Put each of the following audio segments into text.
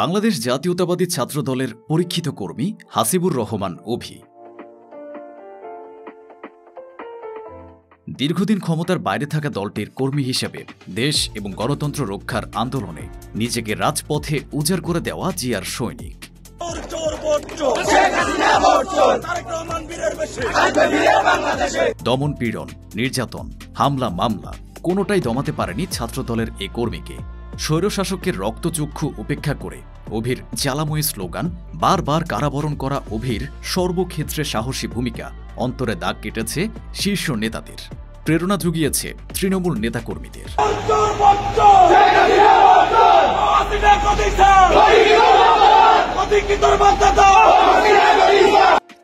বাংলাদেশ জাতীয়তাবাদী ছাত্র দলের পরীক্ষিত কর্মী হাসিবুর রহমান অভি দীর্ঘদিন ক্ষমতার বাইরে থাকা দলটির কর্মী হিসেবে দেশ এবং গণতন্ত্র রক্ষার আন্দোলনে নিজেকে রাজপথে উজাড় করে দেওয়া জিয়ার সৈনিক। দমন পীড়ন, নির্যাতন, হামলা মামলা কোনোটাই দমাতে পারেনি ছাত্রদলের এ কর্মীকে। স্বৈরশাসকের রক্তচক্ষু উপেক্ষা করে অভির জ্বালাময়ী স্লোগান, বারবার কারাবরণ করা অভির সর্বক্ষেত্রে সাহসী ভূমিকা অন্তরে দাগ কেটেছে শীর্ষ নেতাদের, প্রেরণা জুগিয়েছে তৃণমূল নেতাকর্মীদের।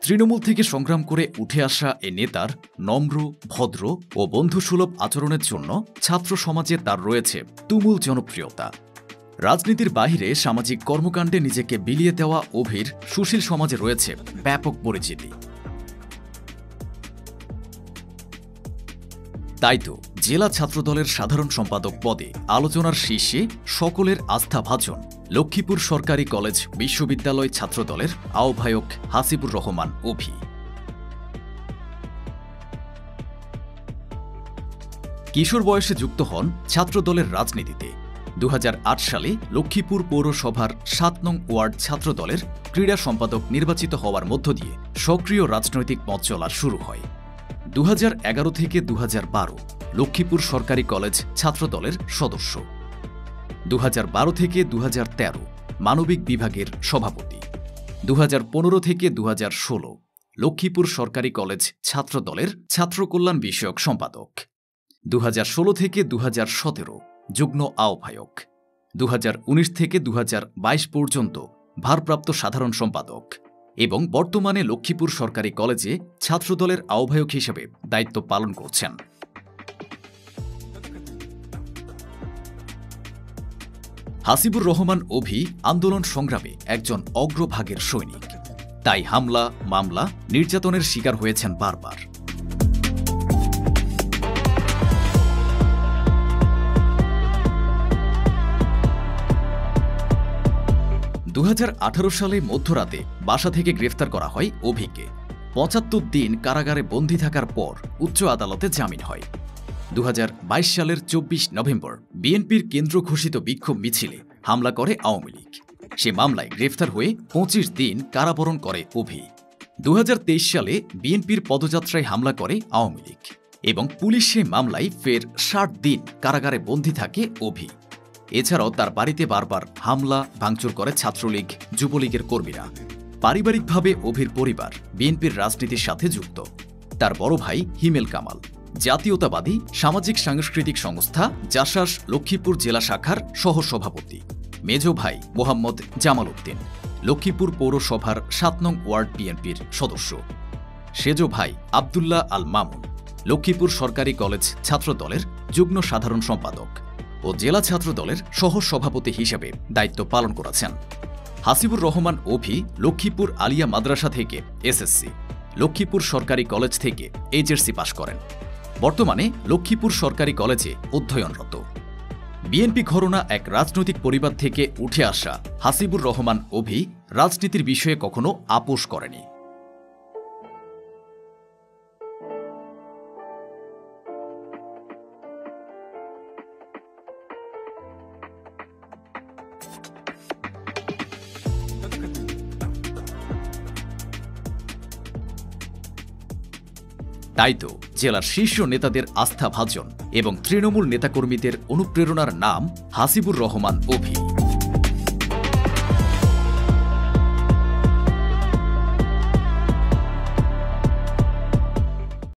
তৃণমূল থেকে সংগ্রাম করে উঠে আসা এ নেতার নম্র, ভদ্র ও বন্ধুসুলভ আচরণের জন্য ছাত্র সমাজে তার রয়েছে তুমুল জনপ্রিয়তা। রাজনীতির বাহিরে সামাজিক কর্মকাণ্ডে নিজেকে বিলিয়ে দেওয়া অভির সুশীল সমাজে রয়েছে ব্যাপক পরিচিতি। তাই তো জেলা ছাত্রদলের সাধারণ সম্পাদক পদে আলোচনার শীর্ষে সকলের আস্থাভাজন লক্ষ্মীপুর সরকারি কলেজ বিশ্ববিদ্যালয় ছাত্রদলের আহ্বায়ক হাসিবুর রহমান অভি। কিশোর বয়সে যুক্ত হন ছাত্রদলের রাজনীতিতে। 2008 সালে লক্ষ্মীপুর পৌরসভার 7 নং ওয়ার্ড ছাত্রদলের ক্রীড়া সম্পাদক নির্বাচিত হওয়ার মধ্য দিয়ে সক্রিয় রাজনৈতিক পথ চলা শুরু হয়। 2011 থেকে 2012 লক্ষ্মীপুর সরকারি কলেজ ছাত্রদলের সদস্য। 2012 থেকে 2013 মানবিক বিভাগের সভাপতি। 2015 থেকে 2016 লক্ষ্মীপুর সরকারি কলেজ ছাত্রদলের ছাত্রকল্যাণ বিষয়ক সম্পাদক। 2016 থেকে 2017 যুগ্ম আহ্বায়ক। 2019 থেকে 2022 পর্যন্ত ভারপ্রাপ্ত সাধারণ সম্পাদক এবং বর্তমানে লক্ষ্মীপুর সরকারি কলেজে ছাত্রদলের আহ্বায়ক হিসেবে দায়িত্ব পালন করছেন। হাসিবুর রহমান অভি আন্দোলন সংগ্রামে একজন অগ্রভাগের সৈনিক, তাই হামলা মামলা নির্যাতনের শিকার হয়েছেন বারবার। 2018 সালে মধ্যরাতে বাসা থেকে গ্রেফতার করা হয় অভিকে। 75 দিন কারাগারে বন্দী থাকার পর উচ্চ আদালতে জামিন হয়। 2022 সালের 24 নভেম্বর বিএনপির কেন্দ্র ঘোষিত বিক্ষোভ মিছিলে হামলা করে আওয়ামী লীগ। সে মামলায় গ্রেফতার হয়ে 25 দিন কারাবরণ করে অভি। 2023 সালে বিএনপির পদযাত্রায় হামলা করে আওয়ামী লীগ এবং পুলিশ সে মামলায় ফের 60 দিন কারাগারে বন্দী থাকে অভি। এছাড়াও তার বাড়িতে বারবার হামলা ভাঙচুর করে ছাত্রলীগ, যুবলীগের কর্মীরা। পারিবারিকভাবে অভির পরিবার বিএনপির রাজনীতির সাথে যুক্ত। তার বড় ভাই হিমেল কামাল জাতীয়তাবাদী সামাজিক সাংস্কৃতিক সংস্থা জাসাস লক্ষ্মীপুর জেলা শাখার সহসভাপতি। মেজ ভাই মোহাম্মদ জামাল উদ্দিন লক্ষ্মীপুর পৌরসভার 7 নং ওয়ার্ড বিএনপির সদস্য। সেজ ভাই আবদুল্লাহ আল মামুন লক্ষ্মীপুর সরকারি কলেজ ছাত্রদলের যুগ্ম সাধারণ সম্পাদক ও জেলা ছাত্রদলের সহসভাপতি হিসেবে দায়িত্ব পালন করেছেন। হাসিবুর রহমান অভি লক্ষ্মীপুর আলিয়া মাদ্রাসা থেকে এসএসসি, লক্ষ্মীপুর সরকারি কলেজ থেকে এইচএসসি পাশ করেন। বর্তমানে লক্ষ্মীপুর সরকারি কলেজে অধ্যয়নরত। বিএনপি ঘরনা এক রাজনৈতিক পরিবার থেকে উঠে আসা হাসিবুর রহমান অভি রাজনীতির বিষয়ে কখনো আপোষ করেনি। তাই তো জেলার শীর্ষ নেতাদের আস্থাভাজন এবং তৃণমূল নেতাকর্মীদের অনুপ্রেরণার নাম হাসিবুর রহমান অভি।